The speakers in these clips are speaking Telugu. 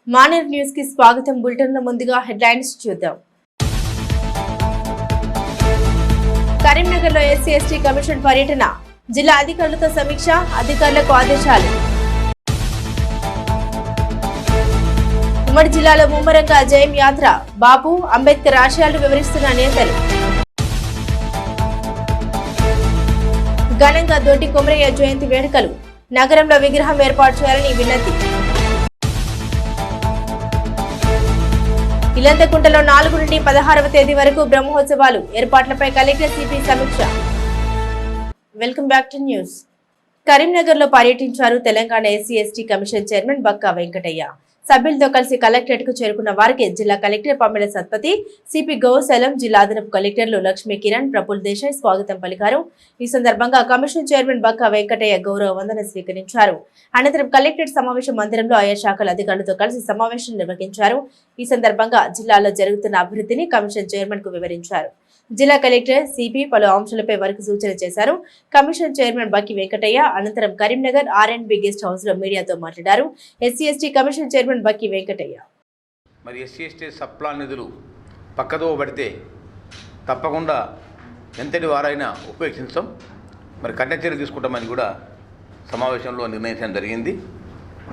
మానేర్ న్యూస్ కి స్వాగతం. బులెటిన్ లో ముందుగా హెడ్లైన్స్ చూద్దాం. కరీంనగర్ లో ఎస్సీ/ఎస్టీ కమిషన్ పర్యటన, జిల్లా అధికారులతో సమీక్ష, అధికారులకు ఆదేశాలు. ఉమ్మడి జిల్లాలో ముమ్మరంగా జయం యాత్ర, బాపు అంబేద్కర్ ఆశయాలు వివరిస్తున్న నేతలు. ఘనంగా దొడ్డి కొమరయ్య జయంతి వేడుకలు, నగరంలో విగ్రహం ఏర్పాటు చేయాలని విన్నతి. ఇలంతకుంటలో 4 నుండి 16వ తేదీ వరకు బ్రహ్మోత్సవాలు, ఏర్పాట్లపై కలెక్టర్ సిపి సమీక్ష. Welcome back to news. Karimnagar లో పర్యటించారు తెలంగాణ ఎస్సీ/ఎస్టీ కమిషన్ చైర్మన్ బక్కా వెంకటయ్య. సభ్యులతో కలిసి కలెక్టరేట్ కు చేరుకున్న వారికి జిల్లా కలెక్టర్ పమ్మెల సత్పతి, సిపి గౌసలం, జిల్లా అదనపు కలెక్టర్లు లక్ష్మీ కిరణ్, ప్రఫుల్ దేశాయ్ స్వాగతం పలికారు. ఈ సందర్భంగా కమిషన్ చైర్మన్ బక్కా వెంకటయ్య గౌరవ వందన స్వీకరించారు. అనంతరం కలెక్టరేట్ సమావేశ మందిరంలో ఆయా శాఖల అధికారులతో కలిసి సమావేశం నిర్వహించారు. ఈ సందర్భంగా జిల్లాలో జరుగుతున్న అభివృద్ధిని కమిషన్ చైర్మన్ కు వివరించారు. జిల్లా కలెక్టర్ సిపి పలు అంశాలపై వారికి సూచన చేశారు. కమిషన్ చైర్మన్ బక్కి వెంకటయ్య అనంతరం కరీంనగర్ R&B గెస్ట్ హౌస్ లో మీడియాతో మాట్లాడారు. ఎస్సీ/ఎస్టీ కమిషన్ చైర్మన్ బక్కి వెంకటయ్య మరి ఎస్సీ/ఎస్టీ సప్లాన్ నిధులు పక్కదో పడితే తప్పకుండా ఎంతటి వారైనా ఉపేక్షించం, మరి కఠిన చర్యలు తీసుకుంటామని కూడా సమావేశంలో నిర్ణయించడం జరిగింది.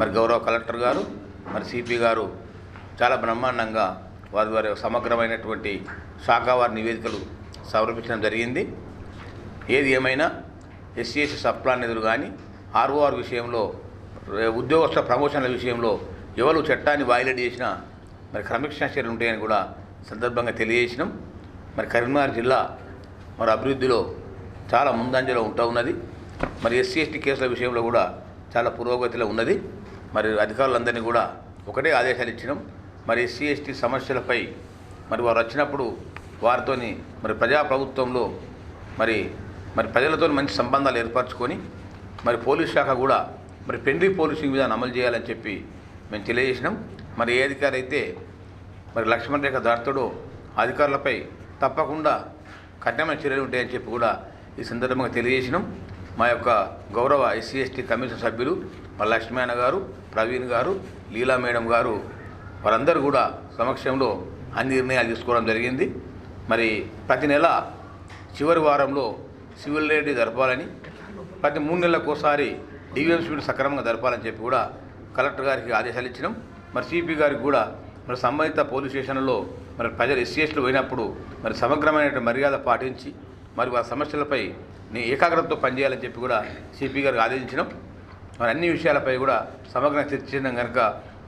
మరి గౌరవ కలెక్టర్ గారు, మరి సిపి గారు చాలా బ్రహ్మాండంగా వారి సమగ్రమైనటువంటి శాఖావారి నివేదికలు సమర్పించడం జరిగింది. ఏది ఏమైనా ఎస్సీ/ఎస్టీ సప్లాన్ నిధులు కానీ ROR విషయంలో, ఉద్యోగస్తుల ప్రమోషన్ల విషయంలో ఎవరు చట్టాన్ని వైలేట్ చేసినా మరి క్రమశిక్షణ చర్యలు ఉంటాయని కూడా సందర్భంగా తెలియజేసినాం. మరి కరీంనగర్ జిల్లా మరి అభివృద్ధిలో చాలా ముందంజలో ఉన్నది. మరి ఎస్సీ/ఎస్టీ కేసుల విషయంలో కూడా చాలా పురోగతిలో ఉన్నది. మరి అధికారులందరినీ కూడా ఒకటే ఆదేశాలు ఇచ్చినాం. మరి ఎస్సీ/ఎస్టీ సమస్యలపై మరి వారు వచ్చినప్పుడు వారితోని మరి ప్రజాప్రభుత్వంలో మరి ప్రజలతో మంచి సంబంధాలు ఏర్పరచుకొని మరి పోలీస్ శాఖ కూడా మరి పెండ్రీ పోలీసింగ్ విధానం అమలు చేయాలని చెప్పి మేము తెలియజేసినాం. మరి ఏ అధికారి అయితే మరి లక్ష్మణ రేఖ దాటుతాడో అధికారులపై తప్పకుండా కఠినమైన చర్యలు ఉంటాయని చెప్పి కూడా ఈ సందర్భంగా తెలియజేసినాం. మా యొక్క గౌరవ ఎస్సీ/ఎస్టీ కమిషన్ సభ్యులు మరి లక్ష్మణ గారు, ప్రవీణ్ గారు, లీలా మేడం గారు వారందరూ కూడా సమక్షంలో అన్ని నిర్ణయాలు తీసుకోవడం జరిగింది. మరి ప్రతి నెల చివరి వారంలో సివిల్ రేట్ జరపాలని, ప్రతి 3 నెలలకు ఒకసారి డివిఎం స్పీడ్ సక్రమంగా జరపాలని చెప్పి కూడా కలెక్టర్ గారికి ఆదేశాలు ఇచ్చినాం. మరి సిపి గారికి కూడా మరి సంబంధిత పోలీస్ స్టేషన్లో మరి ప్రజలు ఎస్సీఎస్టీలు పోయినప్పుడు మరి సమగ్రమైన మర్యాద పాటించి మరి వారి సమస్యలపై ఏకాగ్రతతో పనిచేయాలని చెప్పి కూడా సిపి గారికి ఆదేశించినాం. మరి అన్ని విషయాలపై కూడా సమగ్రంగా చర్చించడం కనుక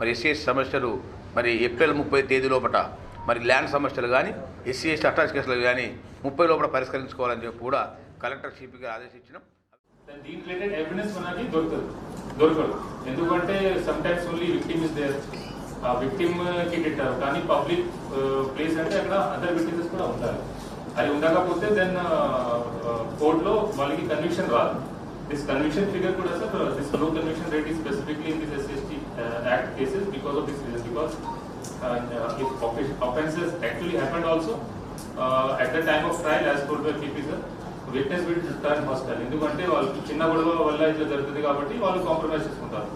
మరి ఎస్సీఎస్టీ సమస్యలు మరి ఏప్రిల్ 30 తేదీ లోపల మరి ల్యాండ్ సమస్యలు కానీ ఎస్సీ/ఎస్టీ అటాచ్ కేసులు కానీ 30 లోపల పరిష్కరించుకోవాలని చెప్పి కూడా కలెక్టర్ సిపిగా ఆదేశించినాం. దీని రిలేటెడ్ ఎవిడెన్స్ మనకి దొరకదు. ఎందుకంటే sometimes only victim is there, victim కి తింటారు, కానీ పబ్లిక్ ప్లేస్ అంటే అక్కడ అదర్ విట్నెసెస్ కూడా ఉంటారు. అది ఉండకపోతే దెన్ కోర్టులో వాళ్ళకి కన్విక్షన్ రాదు. దిస్ కన్విక్షన్ ఫిగర్ కూడా సార్, దిస్ లో conviction rate is specifically in this SC/ST Act cases because of this reason, because if offences actually happened also at the time of trial, as told by KP sir, witness will turn hostile. ఎందుకంటే వాళ్ళు చిన్న గొడవ వల్ల ఇట్లా జరుగుతుంది కాబట్టి వాళ్ళు కాంప్రమైజ్ చేసుకుంటారు.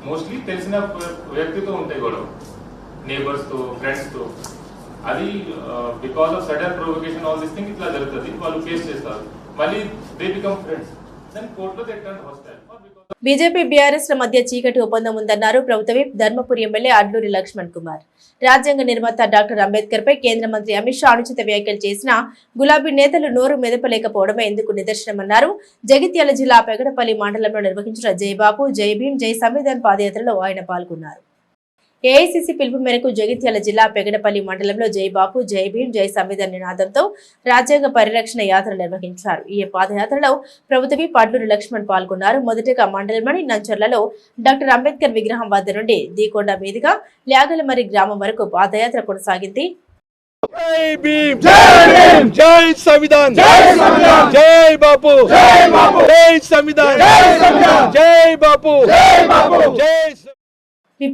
మోస్ట్లీ తెలిసిన వ్యక్తితో ఉంటాయి గొడవ, నేబర్స్తో, ఫ్రెండ్స్తో. అది because of sudden provocation all this thing ఇట్లా జరుగుతుంది. వాళ్ళు ఫేస్ చేస్తారు, మళ్ళీ దే బికమ్ ఫ్రెండ్స్, దెన్ కోర్టులో they turn hostile. BJP BRS ల మధ్య చీకటి ఒప్పందం ఉందన్నారు ప్రభుత్వ విప్ ధర్మపురి ఎమ్మెల్యే అడ్లూరి లక్ష్మణ్ కుమార్. రాజ్యాంగ నిర్మాత డాక్టర్ అంబేద్కర్ పై కేంద్ర మంత్రి అమిత్ షా అనుచిత వ్యాఖ్యలు చేసిన గులాబీ నేతలు నోరు మెదపలేకపోవడమే ఎందుకు నిదర్శనమన్నారు. జగిత్యాల జిల్లా పెగడపల్లి మండలంలో నిర్వహించిన జై బాపు, జై భీం, జై సంవిధాన్ పాదయాత్రలో ఆయన పాల్గొన్నారు. ఏఐసిసి పిలుపు మేరకు జగిత్యాల జిల్లా పెగడపల్లి మండలంలో జై బాపు, జై భీం, జై సంవిధాన్ నినాదంతో రాజ్యాంగ పరిరక్షణ యాత్ర నిర్వహించారు. ఈ పాదయాత్రలో ప్రభుత్వ విప్ అడ్లూరి లక్ష్మణ్ పాల్గొన్నారు. మొదటగా మండలంలోని నంచర్లలో డాక్టర్ అంబేద్కర్ విగ్రహం వద్ద నుండి దీకొండ మీదుగా ల్యాగలమరి గ్రామం వరకు పాదయాత్ర కొనసాగింది. జై భీం, జై సంవిధాన్, జై బాపు, జై సంవిధాన్, జై బాపు, జై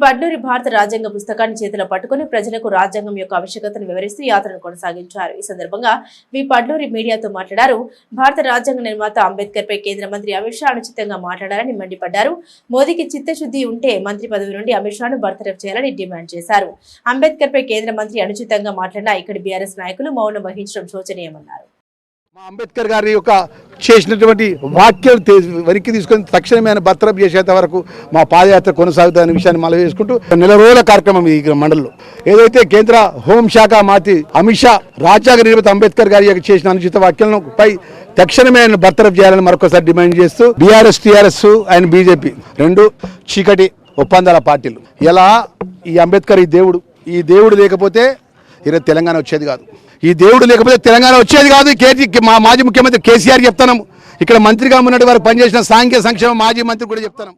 పడ్లూరి భారత రాజ్యాంగ పుస్తకాన్ని చేతిలో పట్టుకుని ప్రజలకు రాజ్యాంగం యొక్క ఆవశ్యకతను వివరిస్తూ యాత్రను కొనసాగించారు. ఈ సందర్భంగా పడ్లూరి మీడియాతో మాట్లాడారు. భారత రాజ్యాంగ నిర్మాత అంబేద్కర్ పై కేంద్ర మంత్రి అమిత్ షా అనుచితంగా మాట్లాడారని మండిపడ్డారు. మోదీకి చిత్తశుద్ధి ఉంటే మంత్రి పదవి నుండి అమిత్ షాను బర్తరఫ్ చేయాలని డిమాండ్ చేశారు. అంబేద్కర్ పై కేంద్ర మంత్రి అనుచితంగా మాట్లాడిన ఇక్కడి బీఆర్ఎస్ నాయకులు మౌనం వహించడం శోచనీయమన్నారు. అంబేద్కర్ గారి యొక్క చేసినటువంటి వాక్యాలు వెనక్కి తీసుకొని తక్షణమే ఆయన బర్తరఫ్ చేసేంత వరకు మా పాదయాత్ర కొనసాగుతుందనే విషయాన్ని మళ్ళీ వేసుకుంటూ నెల రోజుల కార్యక్రమం ఈ మండలిలో ఏదైతే కేంద్ర హోంశాఖ మంత్రి అమిత్ షా రాజ్యాంగ నిర్మాత అంబేద్కర్ గారి యొక్క చేసిన అనుచిత వ్యాఖ్యలను పై తక్షణమే ఆయన బర్తరఫ్ చేయాలని మరొకసారి డిమాండ్ చేస్తూ బీఆర్ఎస్ టీఆర్ఎస్ ఆయన బీజేపీ రెండు చీకటి ఒప్పందాల పార్టీలు ఇలా ఈ అంబేద్కర్ ఈ దేవుడు లేకపోతే ఈరోజు తెలంగాణ వచ్చేది కాదు. ఈ దేవుడు లేకపోతే తెలంగాణ వచ్చేది కాదు. మా మాజీ ముఖ్యమంత్రి కేసీఆర్ చెప్తాను, ఇక్కడ మంత్రిగా ఉన్నటువంటి వారు పనిచేసిన సాంఘిక సంక్షేమ మాజీ మంత్రి కూడా చెప్తాను.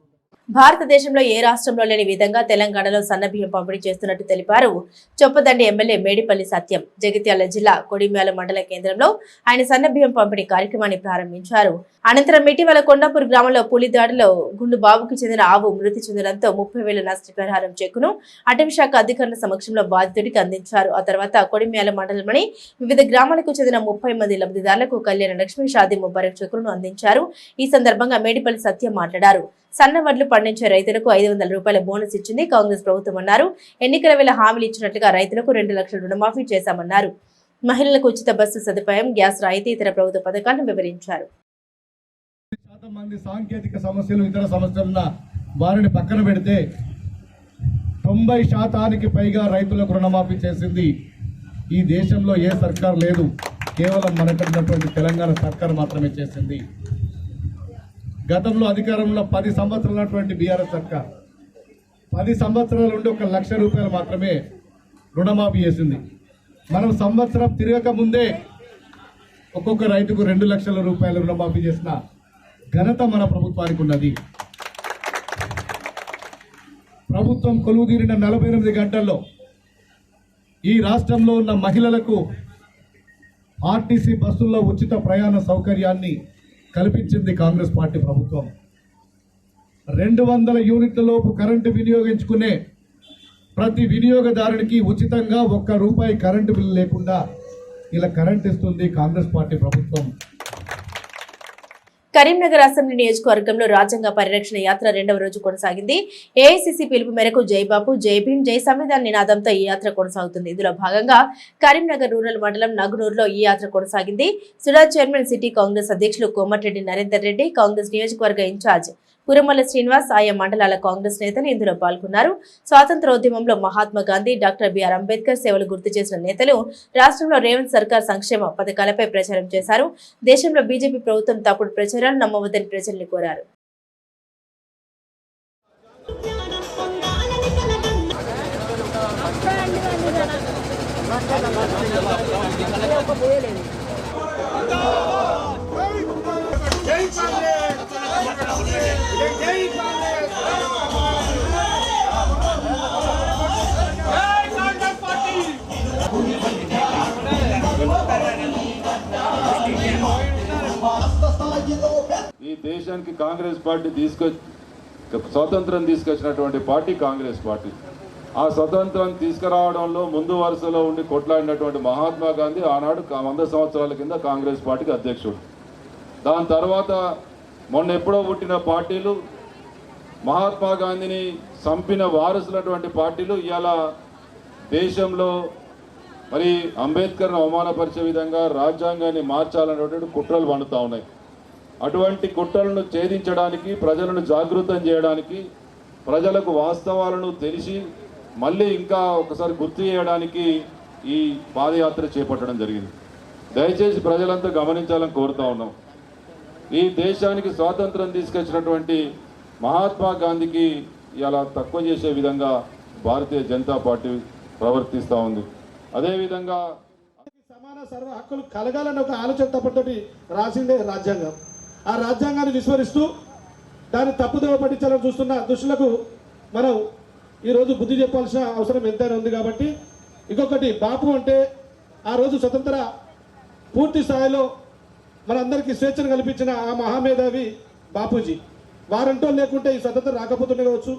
భారతదేశంలో ఏ రాష్ట్రంలో లేని విధంగా తెలంగాణలో సన్నబియ్యం పంపిణీ చేస్తున్నట్టు తెలిపారు. చొప్పదండి ఎమ్మెల్యే మేడిపల్లి సత్యం. జగిత్యాల జిల్లా కొడిమ్యాల మండల కేంద్రంలో ఆయన సన్నబియ్యం పంపిణీ కార్యక్రమాన్ని ప్రారంభించారు. అనంతరం ఇటీవల కొండాపూర్ గ్రామంలో పులి దాడిలో గుండు బాబుకు చెందిన ఆవు మృతి చెందడంతో 30,000 నష్టపరిహారం చెక్కును అటవీశాఖ అధికారుల సమక్షంలో బాధితుడికి అందించారు. ఆ తర్వాత కొడిమ్యాల మండలంలోని వివిధ గ్రామాలకు చెందిన 30 మంది లబ్ధిదారులకు కళ్యాణ లక్ష్మి షాదీ ముబారక్ చెక్కులను అందించారు. ఈ సందర్భంగా మేడిపల్లి సత్యం మాట్లాడారు. సన్న వడ్లు పండించే రైతులకు 500 రూపాయల బోనస్ ఇచ్చింది కాంగ్రెస్ ప్రభుత్వం అన్నారు. ఎన్నికల వేళ హామీలు ఇచ్చినట్లుగా రైతులకు 2 లక్షల రుణమాఫీ చేశామన్నారు. మహిళలకు ఉచిత బస్సు సదుపాయం, గ్యాస్ రాయితీ, ఇతర ప్రభుత్వ పథకాలను వివరించారు. మంది సాంకేతిక సమస్యలు ఇతర సమస్యలున్న వారిని పక్కన పెడితే 90% పైగా రైతులకు రుణమాఫీ చేసింది ఈ దేశంలో ఏ సర్కార్ లేదు. కేవలం మనకున్నటువంటి తెలంగాణ సర్కార్ మాత్రమే చేసింది. గతంలో అధికారంలో 10 సంవత్సరాలు ఉన్నటువంటి బీఆర్ఎస్ సర్కార్ 10 సంవత్సరాల నుండి 1 లక్ష రూపాయలు మాత్రమే రుణమాఫీ చేసింది. మనం సంవత్సరం తిరగక ముందే ఒక్కొక్క రైతుకు 2 లక్షల రూపాయల రుణమాఫీ చేసిన ఘనత మన ప్రభుత్వానికి ఉన్నది. ప్రభుత్వం కొలువుదీరిన 48 గంటల్లో ఈ రాష్ట్రంలో ఉన్న మహిళలకు ఆర్టీసీ బస్సుల్లో ఉచిత ప్రయాణ సౌకర్యాన్ని కల్పించింది కాంగ్రెస్ పార్టీ ప్రభుత్వం. 200 యూనిట్ల లోపు కరెంటు వినియోగించుకునే ప్రతి వినియోగదారునికి ఉచితంగా 1 రూపాయి కరెంటు బిల్లు లేకుండా ఇలా కరెంట్ ఇస్తుంది కాంగ్రెస్ పార్టీ ప్రభుత్వం. కరీంనగర్ అసెంబ్లీ నియోజకవర్గంలో రాజ్యాంగ పరిరక్షణ యాత్ర 2వ రోజు కొనసాగింది. ఏఐసిసి పిలుపు మేరకు జై బాపు, జై భీమ్, జై సంవిధాన్ నినాదంతో ఈ యాత్ర కొనసాగుతుంది. ఇందులో భాగంగా కరీంనగర్ రూరల్ మండలం నగునూరులో ఈ యాత్ర కొనసాగింది. సుడా చైర్మన్ సిటీ కాంగ్రెస్ అధ్యక్షులు కోమటిరెడ్డి నరేందర్ రెడ్డి, కాంగ్రెస్ నియోజకవర్గ ఇన్ఛార్జ్ కురుమల శ్రీనివాస్, ఆయా మండలాల కాంగ్రెస్ నేతలు ఇందులో పాల్గొన్నారు. స్వాతంత్రోద్యమంలో మహాత్మా గాంధీ, డాక్టర్ బిఆర్ అంబేద్కర్ సేవలు గుర్తు చేసిన నేతలు రాష్ట్రంలో రేవంత్ సర్కార్ సంక్షేమ పథకాలపై ప్రచారం చేశారు. దేశంలో బీజేపీ ప్రభుత్వం తప్పుడు ప్రచారాలు నమ్మవద్దని ప్రజల్ని కోరారు. ఈ దేశానికి కాంగ్రెస్ పార్టీ స్వతంత్రం తీసుకొచ్చినటువంటి పార్టీ కాంగ్రెస్ పార్టీ. ఆ స్వతంత్రం తీసుకురావడంలో ముందు వరుసలో ఉండి కొట్లాడినటువంటి మహాత్మా గాంధీ ఆనాడు 100 సంవత్సరాల కింద కాంగ్రెస్ పార్టీకి అధ్యక్షుడు. దాని తర్వాత మొన్న ఎప్పుడో పుట్టిన పార్టీలు, మహాత్మా గాంధీని చంపిన వారసులటువంటి పార్టీలు ఇవాళ దేశంలో మరి అంబేద్కర్ను అవమానపరిచే విధంగా రాజ్యాంగాన్ని మార్చాలనేటువంటి కుట్రలు పండుతూ ఉన్నాయి. అటువంటి కుట్రలను ఛేదించడానికి, ప్రజలను జాగృతం చేయడానికి, ప్రజలకు వాస్తవాలను తెలిసి మళ్ళీ ఇంకా ఒకసారి గుర్తు చేయడానికి ఈ పాదయాత్ర చేపట్టడం జరిగింది. దయచేసి ప్రజలంతా గమనించాలని కోరుతా ఉన్నాం. ఈ దేశానికి స్వాతంత్రం తీసుకొచ్చినటువంటి మహాత్మా గాంధీకి ఇలా తక్కువ చేసే విధంగా భారతీయ జనతా పార్టీ ప్రవర్తిస్తూ ఉంది. అదేవిధంగా సమాన సర్వ హక్కులు కలగాలని ఒక ఆలోచన తప్పటితోటి రాసిందే రాజ్యాంగం. ఆ రాజ్యాంగాన్ని విస్మరిస్తూ దాన్ని తప్పుదోవ పట్టించాలని చూస్తున్న దుష్టులకు మనం ఈరోజు బుద్ధి చెప్పాల్సిన అవసరం ఎంతైనా ఉంది. కాబట్టి ఇంకొకటి, బాపు అంటే ఆ రోజు స్వతంత్ర పూర్తి స్థాయిలో మనందరికీ స్వేచ్ఛను కల్పించిన ఆ మహామేధావి బాపూజీ. వారంటో లేకుంటే ఈ స్వతంత్రం రాకపోతుండే కావచ్చు.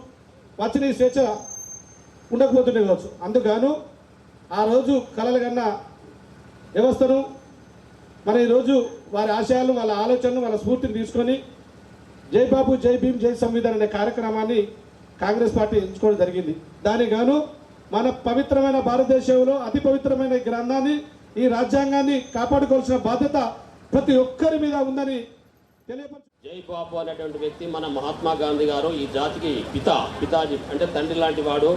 వచ్చిన ఈ స్వేచ్ఛ ఉండకపోతుండే కావచ్చు. అందుకు ఆ రోజు కలలు కన్నా వ్యవస్థను మన ఈరోజు వారి ఆశయాలు, వాళ్ళ ఆలోచనలు, వాళ్ళ స్ఫూర్తిని తీసుకొని జై బాబు, జై భీమ్, జై సంవిధాన్ అనే కార్యక్రమాన్ని కాంగ్రెస్ పార్టీ ఎంచుకోవడం జరిగింది. దానికి గాను మన పవిత్రమైన భారతదేశంలో అతి పవిత్రమైన గ్రంథాన్ని, ఈ రాజ్యాంగాన్ని కాపాడుకోవాల్సిన బాధ్యత ప్రతి ఒక్కరి మీద ఉందని తెలియపరచు. జై బాపు అనేటువంటి వ్యక్తి మన మహాత్మా గాంధీ గారు ఈ జాతికి పితాజీ అంటే తండ్రి లాంటి వాడు.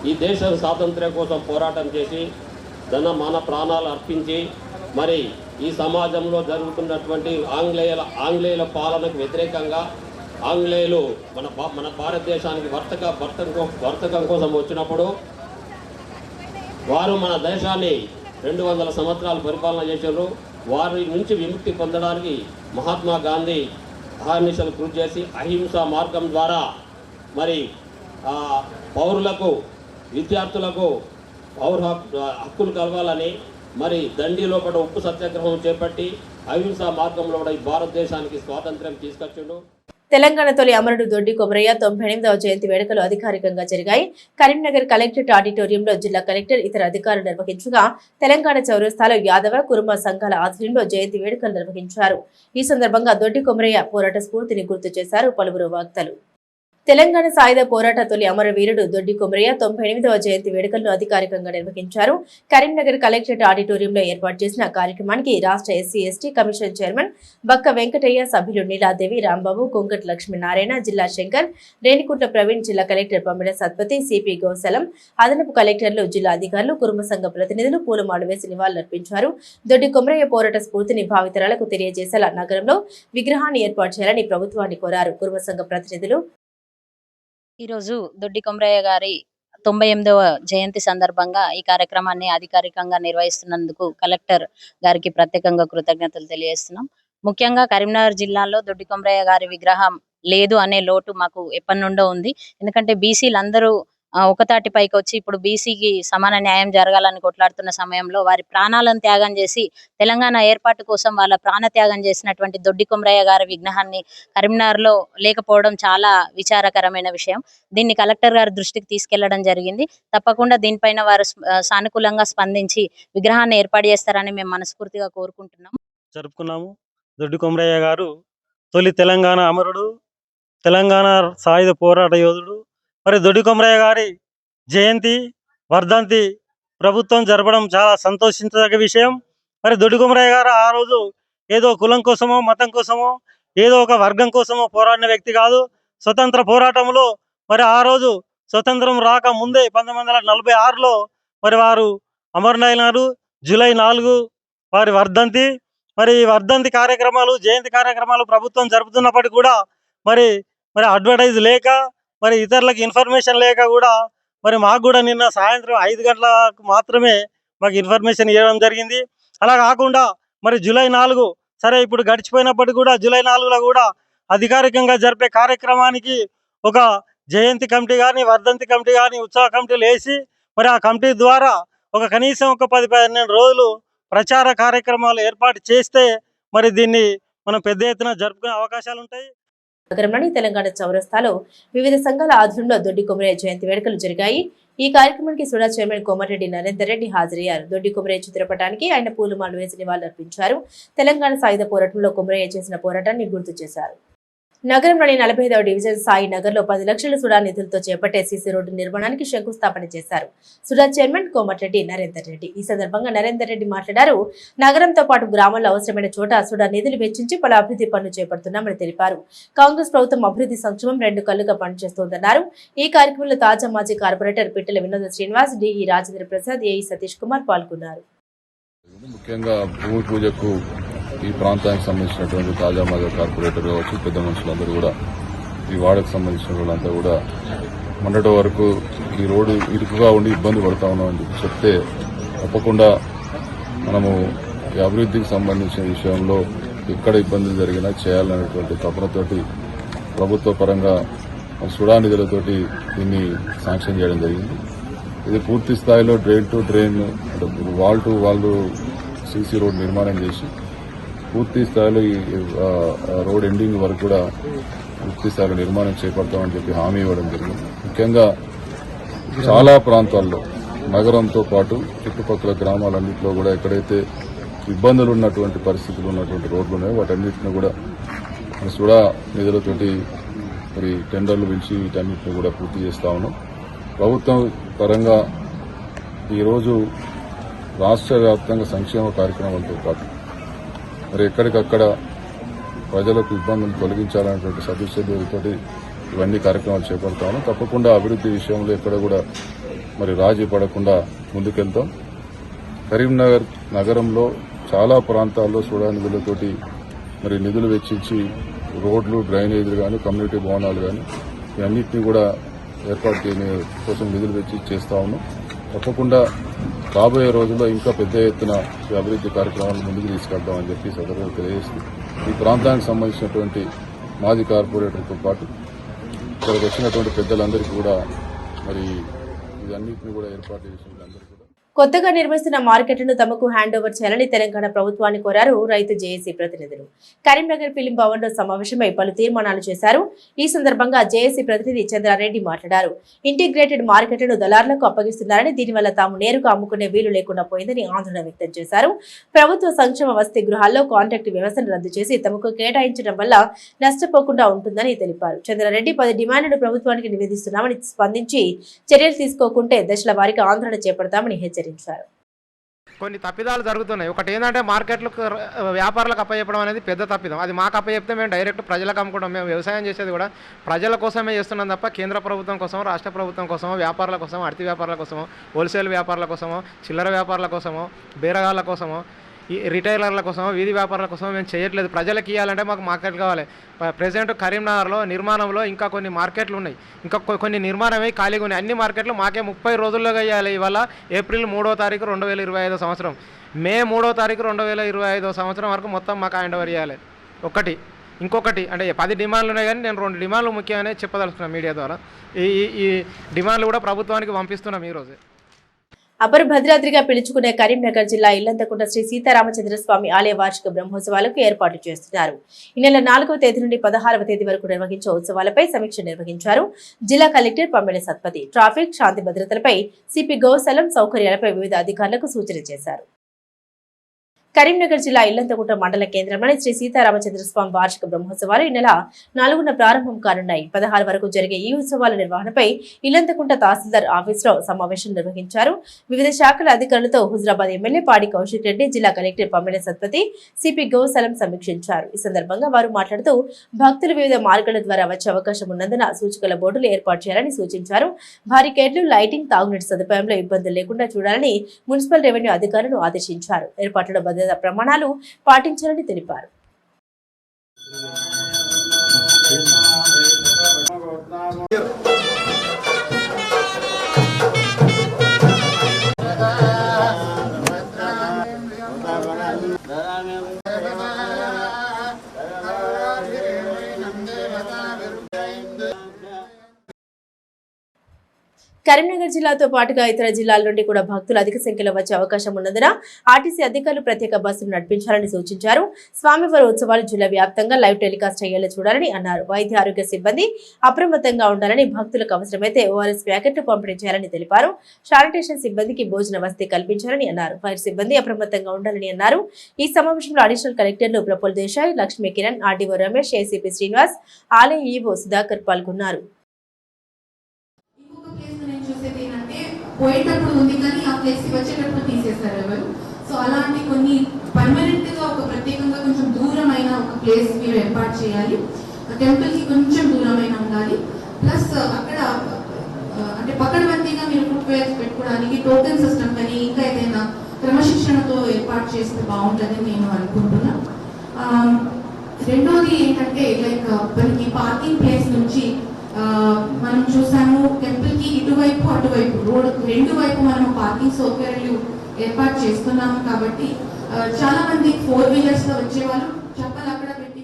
ఈ దేశ స్వాతంత్ర్యం కోసం పోరాటం చేసి మన ప్రాణాలు అర్పించి మరి ఈ సమాజంలో జరుగుతున్నటువంటి ఆంగ్లేయుల పాలనకు వ్యతిరేకంగా ఆంగ్లేయులు మన భారతదేశానికి వర్తకం కోసం వచ్చినప్పుడు వారు మన దేశాన్ని 200 సంవత్సరాలు పరిపాలన చేశారు. వారి నుంచి విముక్తి పొందడానికి మహాత్మా గాంధీ అహర్నిశలు కృషి చేసి అహింసా మార్గం ద్వారా మరి పౌరులకు, విద్యార్థులకు హక్కులు కలవాలని మరి దండి లోపల ఉప్పు సత్యాగ్రహం చేపట్టి అహింసా మార్గంలో ఈ భారతదేశానికి స్వాతంత్ర్యం తీసుకొచ్చిండు. తెలంగాణ తొలి అమరుడు దొడ్డి కొమరయ్య 98వ జయంతి వేడుకలు అధికారికంగా జరిగాయి. కరీంనగర్ కలెక్టరేట్ ఆడిటోరియంలో జిల్లా కలెక్టర్, ఇతర అధికారులు నిర్వహించగా తెలంగాణ చౌరస్తాలో యాదవ, కురుమ సంఘాల ఆధ్వర్యంలో జయంతి వేడుకలు నిర్వహించారు. ఈ సందర్భంగా దొడ్డి కొమరయ్య పోరాట స్ఫూర్తిని గుర్తు చేశారు పలువురు వక్తలు. తెలంగాణ సాయుధ పోరాట తొలి అమరవీరుడు దొడ్డి కొమరయ్య 98వ జయంతి వేడుకలను అధికారికంగా నిర్వహించారు. కరీంనగర్ కలెక్టరేట్ ఆడిటోరియంలో ఏర్పాటు చేసిన కార్యక్రమానికి రాష్ట్ర ఎస్సీ ఎస్టీ కమిషన్ చైర్మన్ బక్క వెంకటయ్య, సభ్యులు నీలాదేవి, రాంబాబు, కొంకటి లక్ష్మీనారాయణ, జిల్లా శంకర్, రేణికుంట ప్రవీణ్, జిల్లా కలెక్టర్ పమ్మిడ సత్పతి, సిపి గోసలం, అదనపు కలెక్టర్లు, జిల్లా అధికారులు, కురుమ సంఘ ప్రతినిధులు పూలమాలు వేసి నివాళులర్పించారు. దొడ్డి కొమరయ్య పోరాట స్ఫూర్తిని భావితరాలకు తెలియజేసేలా నగరంలో విగ్రహాన్ని ఏర్పాటు చేయాలని ప్రభుత్వాన్ని కోరారు. కురుమ సంఘ ప్రతినిధులు ఈరోజు దొడ్డి కొమరయ్య గారి 98వ జయంతి సందర్భంగా ఈ కార్యక్రమాన్ని అధికారికంగా నిర్వహిస్తున్నందుకు కలెక్టర్ గారికి ప్రత్యేకంగా కృతజ్ఞతలు తెలియజేస్తున్నాం. ముఖ్యంగా కరీంనగర్ జిల్లాలో దొడ్డి కొమరయ్య గారి విగ్రహం లేదు అనే లోటు మాకు ఎప్పటి నుండో ఉంది. ఎందుకంటే బీసీలు అందరూ ఒకతాటి పైకి వచ్చి ఇప్పుడు బీసీకి సమాన న్యాయం జరగాలని కొట్లాడుతున్న సమయంలో వారి ప్రాణాలను త్యాగం చేసి తెలంగాణ ఏర్పాటు కోసం వాళ్ళ ప్రాణ త్యాగం చేసినటువంటి దొడ్డి కొమరయ్య గారి విగ్రహాన్ని కరీంనగర్లో లేకపోవడం చాలా విచారకరమైన విషయం. దీన్ని కలెక్టర్ గారి దృష్టికి తీసుకెళ్లడం జరిగింది. తప్పకుండా దీనిపైన వారు సానుకూలంగా స్పందించి విగ్రహాన్ని ఏర్పాటు చేస్తారని మేము మనస్ఫూర్తిగా కోరుకుంటున్నాం. జరుపుకున్నాము. దొడ్డి కొమరయ్య గారు తొలి తెలంగాణ అమరుడు, తెలంగాణ సాయుధ పోరాట యోధుడు. మరి దొడ్డి కొమరయ్య గారి జయంతి, వర్ధంతి ప్రభుత్వం జరపడం చాలా సంతోషించదగ్గ విషయం. మరి దొడ్డి కొమరయ్య గారు ఆ రోజు ఏదో కులం కోసమో, మతం కోసమో, ఏదో ఒక వర్గం కోసమో పోరాడిన వ్యక్తి కాదు. స్వతంత్ర పోరాటంలో మరి ఆ రోజు స్వతంత్రం రాక ముందే 1946లో మరి వారు అమరులైనారు. జూలై 4 వారి వర్ధంతి. మరి ఈ వర్ధంతి కార్యక్రమాలు, జయంతి కార్యక్రమాలు ప్రభుత్వం జరుపుతున్నప్పటికీ కూడా మరి అడ్వర్టైజ్ లేక, మరి ఇతరులకు ఇన్ఫర్మేషన్ లేక కూడా మరి మాకు కూడా నిన్న సాయంత్రం 5 గంటలకు మాత్రమే మాకు ఇన్ఫర్మేషన్ ఇవ్వడం జరిగింది. అలా కాకుండా మరి జూలై 4 సరే ఇప్పుడు గడిచిపోయినప్పటికీ కూడా జూలై 4లో కూడా అధికారికంగా జరిపే కార్యక్రమానికి ఒక జయంతి కమిటీ కానీ, వర్ధంతి కమిటీ కానీ, ఉత్సవ కమిటీలు వేసి మరి ఆ కమిటీ ద్వారా కనీసం 10-15 రోజులు ప్రచార కార్యక్రమాలు ఏర్పాటు చేస్తే మరి దీన్ని మనం పెద్ద ఎత్తున జరుపుకునే అవకాశాలు ఉంటాయి. నగరంలోని తెలంగాణ చౌరస్తాలో వివిధ సంఘాల ఆధ్వర్యంలో దొడ్డి కొమరయ్య జయంతి వేడుకలు జరిగాయి. ఈ కార్యక్రమానికి సుడా చైర్మన్ కోమటిరెడ్డి నరేందర్ రెడ్డి హాజరయ్యారు. దొడ్డి కొమరయ్య చిత్రపటానికి ఆయన పూలమాలు వేసి నివాళులర్పించారు. తెలంగాణ సాయుధ పోరాటంలో కొమరయ్య చేసిన పోరాటాన్ని గుర్తు చేశారు. నగరంలోని 45వ డివిజన్ సాయి నగర్ లో 10 లక్షల సుడా నిధులతో చేపట్టే సీసీ రోడ్డు నిర్మాణానికి శంకుస్థాపన చేశారు సుడా చైర్మన్ కోమటిరెడ్డి నరేందర్ రెడ్డి. ఈ సందర్భంగా నరేందర్ రెడ్డి మాట్లాడారు. నగరంతో పాటు గ్రామాల్లో అవసరమైన చోట సుడా నిధులు వెచ్చించి పలు అభివృద్ధి పనులు చేపడుతున్నామని తెలిపారు. కాంగ్రెస్ ప్రభుత్వం అభివృద్ధి సంక్షేమం 2 కళ్లుగా పనిచేస్తోందన్నారు. ఈ కార్యక్రమంలో తాజా మాజీ కార్పొరేటర్ పిట్టల వినోద శ్రీనివాస్, డిఈ రాజేంద్ర ప్రసాద్, ఏఈ సతీష్ కుమార్ పాల్గొన్నారు. ముఖ్యంగా భూమి పూజకు ఈ ప్రాంతానికి సంబంధించినటువంటి తాజా మాజీ కార్పొరేటర్ కావచ్చు, పెద్ద మనుషులందరూ కూడా, ఈ వార్డుకు సంబంధించిన వాళ్ళంతా కూడా మొన్నటి వరకు ఈ రోడ్డు ఇరుకుగా ఉండి ఇబ్బంది పడతా ఉన్నామని చెప్పి చెప్తే తప్పకుండా మనము ఈ అభివృద్ధికి సంబంధించిన విషయంలో ఎక్కడ ఇబ్బందులు జరిగినా చేయాలనేటువంటి తపనతోటి ప్రభుత్వ పరంగా సుడా నిధులతోటి దీన్ని శాంక్షన్ చేయడం జరిగింది. ఇది పూర్తి స్థాయిలో drain to drain, wall to wall CC road నిర్మాణం చేసి పూర్తి స్థాయిలో ఈ రోడ్ ఎండింగ్ వరకు కూడా పూర్తి స్థాయిలో నిర్మాణం చేపడతామని చెప్పి హామీ ఇవ్వడం జరిగింది. ముఖ్యంగా చాలా ప్రాంతాల్లో నగరంతో పాటు చుట్టుపక్కల గ్రామాలన్నింటిలో కూడా ఎక్కడైతే ఇబ్బందులు ఉన్నటువంటి పరిస్థితులు ఉన్నటువంటి రోడ్లు ఉన్నాయో వాటన్నిటిని కూడా సుడా నిధులతోటి మరి టెండర్లు పిలిచి వీటన్నిటిని కూడా పూర్తి చేస్తా ఉన్నాం. ప్రభుత్వం పరంగా ఈరోజు రాష్ట్ర వ్యాప్తంగా సంక్షేమ కార్యక్రమాలతో పాటు మరి ఎక్కడికక్కడ ప్రజలకు ఇబ్బందులు తొలగించాలనేటువంటి సదుద్దేశంతో ఇవన్నీ కార్యక్రమాలు చేపడతాము. తప్పకుండా అభివృద్ధి విషయంలో ఎక్కడ కూడా మరి రాజీ పడకుండా ముందుకెళ్తాం. కరీంనగర్ నగరంలో చాలా ప్రాంతాల్లో సుడా నిధులతోటి మరి నిధులు వెచ్చించి రోడ్లు, డ్రైనేజీలు కానీ, కమ్యూనిటీ భవనాలు కానీ ఇవన్నిటినీ కూడా ఏర్పాటు చేయని కోసం నిధులు వెచ్చి చేస్తా ఉన్నాం. తప్పకుండా రాబోయే రోజుల్లో ఇంకా పెద్ద ఎత్తున ఈ అభివృద్ధి కార్యక్రమాలను ముందుకు తీసుకెళ్తామని చెప్పి సదరుగా తెలియజేస్తూ ఈ ప్రాంతానికి సంబంధించినటువంటి మాజీ కార్పొరేటర్తో పాటు ఇక్కడికి వచ్చినటువంటి పెద్దలందరికీ కూడా మరి ఇదన్నింటినీ కూడా ఏర్పాటు చేసిన అందరికీ కూడా కొత్తగా నిర్మిస్తున్న మార్కెట్ను తమకు హ్యాండ్ ఓవర్ చేయాలని తెలంగాణ ప్రభుత్వాన్ని కోరారు రైతు జేఏసీ ప్రతినిధులు. కరీంనగర్ ఫిలిం భవన్లో సమావేశమై పలు తీర్మానాలు చేశారు. ఈ సందర్భంగా జేఏసీ ప్రతినిధి చంద్రారెడ్డి మాట్లాడారు. ఇంటిగ్రేటెడ్ మార్కెట్ను దళారులకు అప్పగిస్తున్నారని, దీనివల్ల తాము నేరుగా అమ్ముకునే వీలు లేకుండా పోయిందని ఆందోళన వ్యక్తం చేశారు. ప్రభుత్వ సంక్షేమ వసతి గృహాల్లో కాంట్రాక్ట్ వ్యవస్థను రద్దు చేసి తమకు కేటాయించడం వల్ల నష్టపోకుండా ఉంటుందని తెలిపారు. చంద్రారెడ్డి 10 డిమాండ్లను ప్రభుత్వానికి నివేదిస్తున్నామని స్పందించి చర్యలు తీసుకోకుంటే దశల వారీగా ఆందోళన చేపడతామని హెచ్చరించారు. కొన్ని తప్పిదాలు జరుగుతున్నాయి. ఒకటి ఏంటంటే మార్కెట్లకు వ్యాపారులకు అప్పచెప్పడం అనేది పెద్ద తప్పిదం. అది మాకు అప్పచెప్తే మేము డైరెక్ట్ ప్రజలకు అమ్ముకుంటాం. మేము వ్యవసాయం చేసేది కూడా ప్రజల కోసమే చేస్తున్నాం తప్ప కేంద్ర ప్రభుత్వం కోసమో, రాష్ట్ర ప్రభుత్వం కోసమో, వ్యాపారుల కోసమో, అరటి వ్యాపారుల కోసమో, హోల్సేల్ వ్యాపారుల కోసమో, చిల్లర వ్యాపారుల కోసమో, బేరగాళ్ళ కోసమో, ఈ రిటైలర్ల కోసమో, వీధి వ్యాపారుల కోసమో మేము చేయట్లేదు. ప్రజలకు ఇవ్వాలంటే మాకు మార్కెట్ కావాలి. ప్రెసిడెంట్ కరీంనగర్లో నిర్మాణంలో ఇంకా కొన్ని మార్కెట్లు ఉన్నాయి. ఇంకా కొన్ని నిర్మాణమై ఖాళీగా ఉన్నాయి. అన్ని మార్కెట్లు మాకే 30 రోజుల్లోగా ఇవ్వాలి. ఇవాళ ఏప్రిల్ 3వ తారీఖు 2025 సంవత్సరం, మే 3వ తారీఖు 2025 సంవత్సరం వరకు మొత్తం మాకు హ్యాండ్ ఓవర్ ఇవ్వాలి. ఇంకొకటి అంటే 10 డిమాండ్లు ఉన్నాయి కానీ నేను 2 డిమాండ్లు ముఖ్యమనే చెప్పదలుచుకున్నాను మీడియా ద్వారా. ఈ డిమాండ్లు కూడా ప్రభుత్వానికి పంపిస్తున్నాం ఈరోజు. అపర భద్రాద్రిగా పిలుచుకునే కరీంనగర్ జిల్లా ఇల్లంతకుంట శ్రీ సీతారామచంద్రస్వామి ఆలయ వార్షిక బ్రహ్మోత్సవాలకు ఏర్పాట్లు చేస్తున్నారు. ఈ నెల 4వ తేదీ నుండి 16వ తేదీ వరకు నిర్వహించే ఉత్సవాలపై సమీక్ష నిర్వహించారు. జిల్లా కలెక్టర్ పమ్మెల సత్పతి ట్రాఫిక్, శాంతి భద్రతలపై, సిపి గోసలం సౌకర్యాలపై వివిధ అధికారులకు సూచన చేశారు. కరీంనగర్ జిల్లా ఇల్లంతకుంట మండల కేంద్రంలోని శ్రీ సీతారామచంద్రస్వామి వార్షిక బ్రహ్మోత్సవాలు ఈ నెల 4న ప్రారంభం కానున్నాయి. 16 వరకు జరిగే ఈ ఉత్సవాల నిర్వహణపై ఇల్లంతకుంట తహసీల్దార్ ఆఫీసులో సమావేశం నిర్వహించారు. వివిధ శాఖల అధికారులతో హుజరాబాద్ ఎమ్మెల్యే పాడి కౌశిక్ రెడ్డి, జిల్లా కలెక్టర్ పమ్మెల సత్పతి, సిపి గోసలం సమీక్షించారు. ఈ సందర్భంగా వారు మాట్లాడుతూ భక్తులు వివిధ మార్గాల ద్వారా వచ్చే అవకాశం ఉన్నందున సూచికల బోర్డులు ఏర్పాటు చేయాలని సూచించారు. బారికేడ్లు, లైటింగ్, తాగునీటి సదుపాయంలో ఇబ్బందులు లేకుండా చూడాలని మున్సిపల్ రెవెన్యూ అధికారులను ఆదేశించారు. ఏర్పాట్ల భద్రతా ప్రమాణాలు పాటించాలని తెలిపారు. కరీంనగర్ జిల్లాతో పాటుగా ఇతర జిల్లాల నుండి కూడా భక్తులు అధిక సంఖ్యలో వచ్చే అవకాశం ఉన్నందున ఆర్టీసీ అధికారులు ప్రత్యేక బస్సులు నడిపించాలని సూచించారు. స్వామివారి ఉత్సవాలు జిల్లా వ్యాప్తంగా లైవ్ టెలికాస్ట్ అయ్యేలా చూడాలని అన్నారు. వైద్య ఆరోగ్య సిబ్బంది అప్రమత్తంగా ఉండాలని, భక్తులకు అవసరమైతే ఓఆర్ఎస్ ప్యాకెట్లు పంపిణీ చేయాలని తెలిపారు. శానిటేషన్ సిబ్బందికి భోజన వసతి కల్పించాలని అన్నారు. ఫైర్ సిబ్బంది అప్రమత్తంగా ఉండాలని అన్నారు. ఈ సమావేశంలో అడిషనల్ కలెక్టర్లు ప్రఫుల్ దేశాయ్, లక్ష్మీ కిరణ్, ఆర్డీఓ రమేష్, ఏసీపీ శ్రీనివాస్, ఆలయ ఈవో సుధాకర్ పాల్గొన్నారు. పోయేటప్పుడు ఉంది కానీ ఆ ప్లేస్కి వచ్చేటప్పుడు తీసేస్తారు ఎవరు. సో అలాంటి కొన్ని పర్మనెంట్ గా ఒక ప్రత్యేకంగా కొంచెం దూరమైన ఒక ప్లేస్ మీరు ఏర్పాటు చేయాలి. టెంపుల్ కి కొంచెం దూరమైన ఉండాలి. ప్లస్ అక్కడ అంటే పకడ్బందీగా మీరు ఫుట్ వేర్స్ పెట్టుకోవడానికి టోకెన్ సిస్టమ్ కానీ ఇంకా ఏదైనా క్రమశిక్షణతో ఏర్పాటు చేస్తే బాగుంటుందని నేను అనుకుంటున్నా. రెండోది ఏంటంటే లైక్ మనకి పార్కింగ్ ప్లేస్ నుంచి మనం చూసాము టెంపుల్ కి ఇటువైపు అటువైపు రోడ్ రెండు వైపు మనం పార్కింగ్ సౌకర్యాలు ఏర్పాటు చేస్తున్నాము. కాబట్టి చాలా మంది 4 వీలర్స్ లో వచ్చే వాళ్ళు చెప్పాలి అక్కడ పెట్టి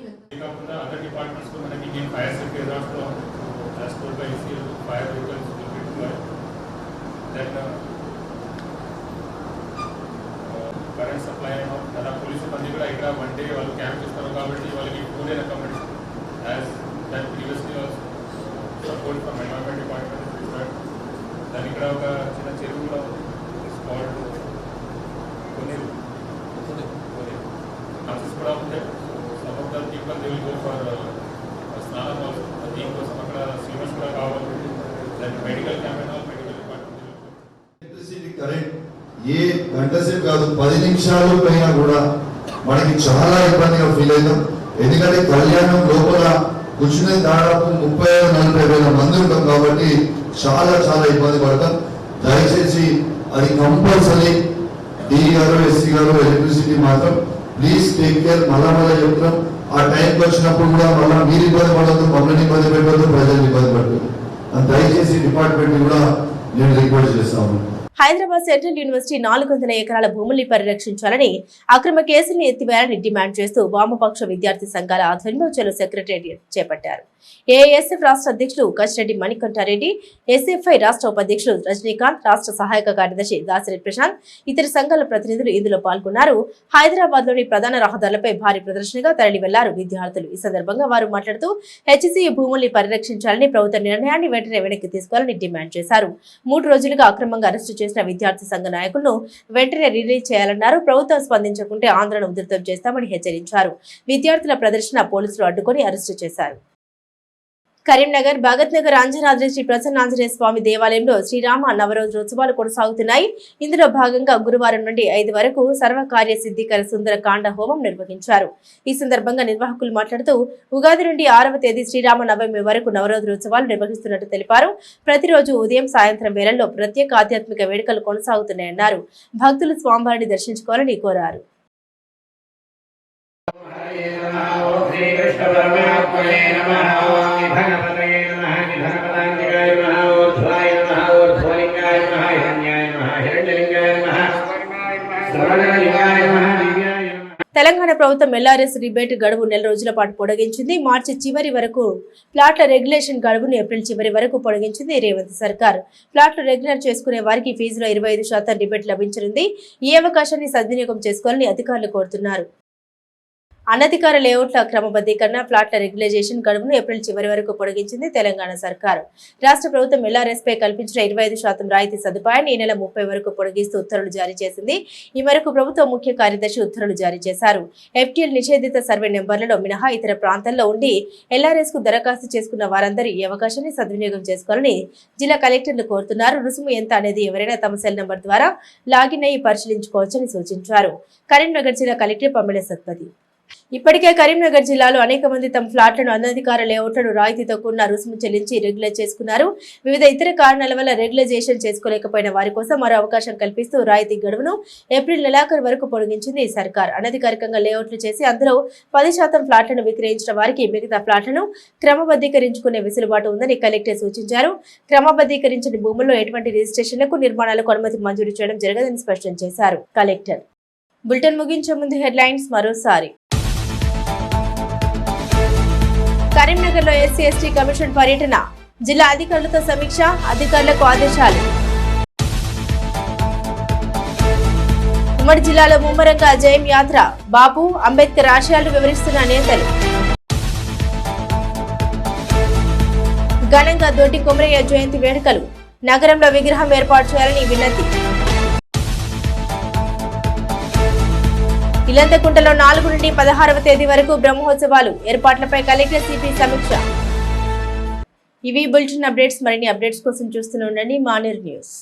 కరెంట్ సప్లై అలా పోలీసు మంది కూడా ఇక్కడ 1 డే వాళ్ళు క్యాంప్ చేస్తారు కాబట్టి వాళ్ళకి food and accommodation as that previously also support from environment department ఇక్కడ ఒక చిన్న చెరువు కూడా స్పాట్ కొన్ని హౌసెస్ కూడా ఉంటాయి. Some of the people they will go for స్నానం ఆల్సో. దీనికోసం అక్కడ స్విమ్మర్స్ కూడా కావాలి. దాని medical camp and all medical department. Electricity current ఏ గంట సేపు కాదు 10 నిమిషాలు పైన కూడా మనకి చాలా ఇబ్బందిగా ఫీల్ అవుతాం. ఎందుకంటే కళ్యాణం లోపల కూర్చునే దాదాపు 35-40 వేల మంది ఉంటాం కాబట్టి చాలా చాలా ఇబ్బంది పడతాం. దయచేసి అది కంపల్సరీ డి గారు ఎస్సీ గారు ఎలక్ట్రిసిటీ మాత్రం ప్లీజ్ టేక్ కేర్. మళ్ళా చెప్తున్నాం, ఆ టైంకి వచ్చినప్పుడు కూడా మళ్ళీ మీరు ఇబ్బంది పడవద్దు, మమ్మల్ని ఇబ్బంది పెట్టవద్దు, ప్రజలు ఇబ్బంది పడదు. దయచేసి డిపార్ట్మెంట్ కూడా నేను రిక్వెస్ట్ చేస్తాను. హైదరాబాద్ సెంట్రల్ యూనివర్సిటీ 400 ఎకరాల భూముల్ని పరిరక్షించాలని, అక్రమ కేసుల్ని ఎత్తివేయాలని డిమాండ్ చేస్తూ వామపక్ష విద్యార్థి సంఘాల ఆధ్వర్యంలో చలో సెక్రటేరియట్ చేపట్టారు. ఏఐఎస్ఎఫ్ రాష్ట్ర అధ్యక్షులు కచ్చిరెడ్డి మణికంఠారెడ్డి, ఎస్ఎఫ్ఐ రాష్ట్ర ఉపాధ్యక్షులు రజనీకాంత్, రాష్ట్ర సహాయక కార్యదర్శి దాసిరెడ్డి ప్రశాంత్, ఇతర సంఘాల ప్రతినిధులు ఇందులో పాల్గొన్నారు. హైదరాబాద్ లోని ప్రధాన రహదారులపై భారీ ప్రదర్శనగా తరలి వెళ్లారు విద్యార్థులు. ఈ సందర్భంగా వారు మాట్లాడుతూ హెచ్సియు భూముల్ని పరిరక్షించాలని, ప్రభుత్వ నిర్ణయాన్ని వెంటనే వెనక్కి తీసుకోవాలని డిమాండ్ చేశారు. 3 రోజులుగా అక్రమంగా అరెస్టు చేసిన విద్యార్థి సంఘ నాయకులను వెంటనే రిలీజ్ చేయాలన్నారు. ప్రభుత్వం స్పందించకుంటే ఆందోళన ఉధృతం చేస్తామని హెచ్చరించారు. విద్యార్థుల ప్రదర్శన పోలీసులు అడ్డుకొని అరెస్టు చేశారు. కరీంనగర్ భగత్ నగర్ అంజనాద్రి శ్రీ ప్రసన్నాంజనేయ స్వామి దేవాలయంలో శ్రీరామ నవరాత్రోత్సవాలు కొనసాగుతున్నాయి. ఇందులో భాగంగా గురువారం నుండి 5 వరకు సర్వకార్య సిద్ధికర సుందర కాండ హోమం నిర్వహించారు. ఈ సందర్భంగా నిర్వాహకులు మాట్లాడుతూ ఉగాది నుండి 6వ తేదీ శ్రీరామ నవమి వరకు నవరాత్రోత్సవాలు నిర్వహిస్తున్నట్టు తెలిపారు. ప్రతిరోజు ఉదయం సాయంత్రం వేళల్లో ప్రత్యేక ఆధ్యాత్మిక వేడుకలు కొనసాగుతున్నాయన్నారు. భక్తులు స్వామివారిని దర్శించుకోవాలని కోరారు. తెలంగాణ ప్రభుత్వం ఎల్ఆర్ఎస్ రిబేట్ గడువు 4 రోజుల పాటు పొడిగించింది. మార్చి చివరి వరకు ప్లాట్ల రెగ్యులేషన్ గడువును ఏప్రిల్ చివరి వరకు పొడిగించింది రేవంత్ సర్కార్. ప్లాట్లు రెగ్యులర్ చేసుకునే వారికి ఫీజులో 25% రిబేట్ లభించనుంది. ఈ అవకాశాన్ని సద్వినియోగం చేసుకోవాలని అధికారులు కోరుతున్నారు. అనధికార లేఅవుట్ల క్రమబద్ధీకరణ, ప్లాట్ల రెగ్యులైజేషన్ గడువును ఏప్రిల్ చివరి వరకు పొడిగించింది తెలంగాణ సర్కార్. రాష్ట్ర ప్రభుత్వం ఎల్ఆర్ఎస్ పై కల్పించిన 25% రాయితీ సదుపాయాన్ని ఈ నెల 30 వరకు పొడిగిస్తూ ఉత్తర్వులు జారీ చేసింది. ఈ మేరకు ప్రభుత్వ ముఖ్య కార్యదర్శి ఉత్తర్వులు జారీ చేశారు. FTL నిషేధిత సర్వే నెంబర్లలో మినహా ఇతర ప్రాంతాల్లో ఉండి ఎల్ఆర్ఎస్ కు దరఖాస్తు చేసుకున్న వారందరూ ఈ అవకాశాన్ని సద్వినియోగం చేసుకోవాలని జిల్లా కలెక్టర్లు కోరుతున్నారు. రుసుము ఎంత అనేది ఎవరైనా తమ సెల్ నెంబర్ ద్వారా లాగిన్ అయ్యి పరిశీలించుకోవచ్చని సూచించారు. కరీంనగర్ జిల్లా కలెక్టర్ పమ్మెల సత్పతి. ఇప్పటికే కరీంనగర్ జిల్లాలో అనేక మంది తమ ఫ్లాట్లను అనధికార లేఅవుట్లను రాయితీతో కూడిన రుసుము చెల్లించి రెగ్యులర్ చేసుకున్నారు. వివిధ ఇతర కారణాల వల్ల రెగ్యులైజేషన్ చేసుకోలేకపోయిన వారి కోసం మరో అవకాశం కల్పిస్తూ రాయితీ గడువును ఏప్రిల్ నెలాఖరు వరకు పొడిగించింది ఈ సర్కార్. అనధికారికంగా లేఅవుట్లు చేసి అందులో 10% ఫ్లాట్లను విక్రయించిన వారికి మిగతా ఫ్లాట్లను క్రమబద్ధీకరించుకునే వెసులుబాటు ఉందని కలెక్టర్ సూచించారు. క్రమబద్ధీకరించిన భూముల్లో ఎటువంటి రిజిస్ట్రేషన్లకు, నిర్మాణాలకు అనుమతి మంజూరు చేయడం జరగదని స్పష్టం చేశారు కలెక్టర్. బులెటిన్ ముగించే ముందు హెడ్లైన్స్ మరోసారి. కరీంనగర్ లో ఎస్సీ/ఎస్టీ కమిషన్ పర్యటన, జిల్లా అధికారులతో సమీక్ష, అధికారులకు ఆదేశాలు. ఉమ్మడి జిల్లాలో ముమ్మరంగా జయం యాత్ర, బాపు అంబేద్కర్ ఆశయాలు వివరిస్తున్న నేతలు. ఘనంగా దొడ్డి కొమరయ్య జయంతి వేడుకలు, నగరంలో విగ్రహం ఏర్పాటు చేయాలని విన్నతి. ఇలంతకుంటలో 4 నుండి 16వ తేదీ వరకు బ్రహ్మోత్సవాలు, ఏర్పాట్లపై కలెక్టర్ సిపి సమీక్ష. ఇవి బులెటిన్ అప్డేట్స్. మరిన్ని అప్డేట్స్ కోసం చూస్తూనే ఉండండి మానేర్ న్యూస్.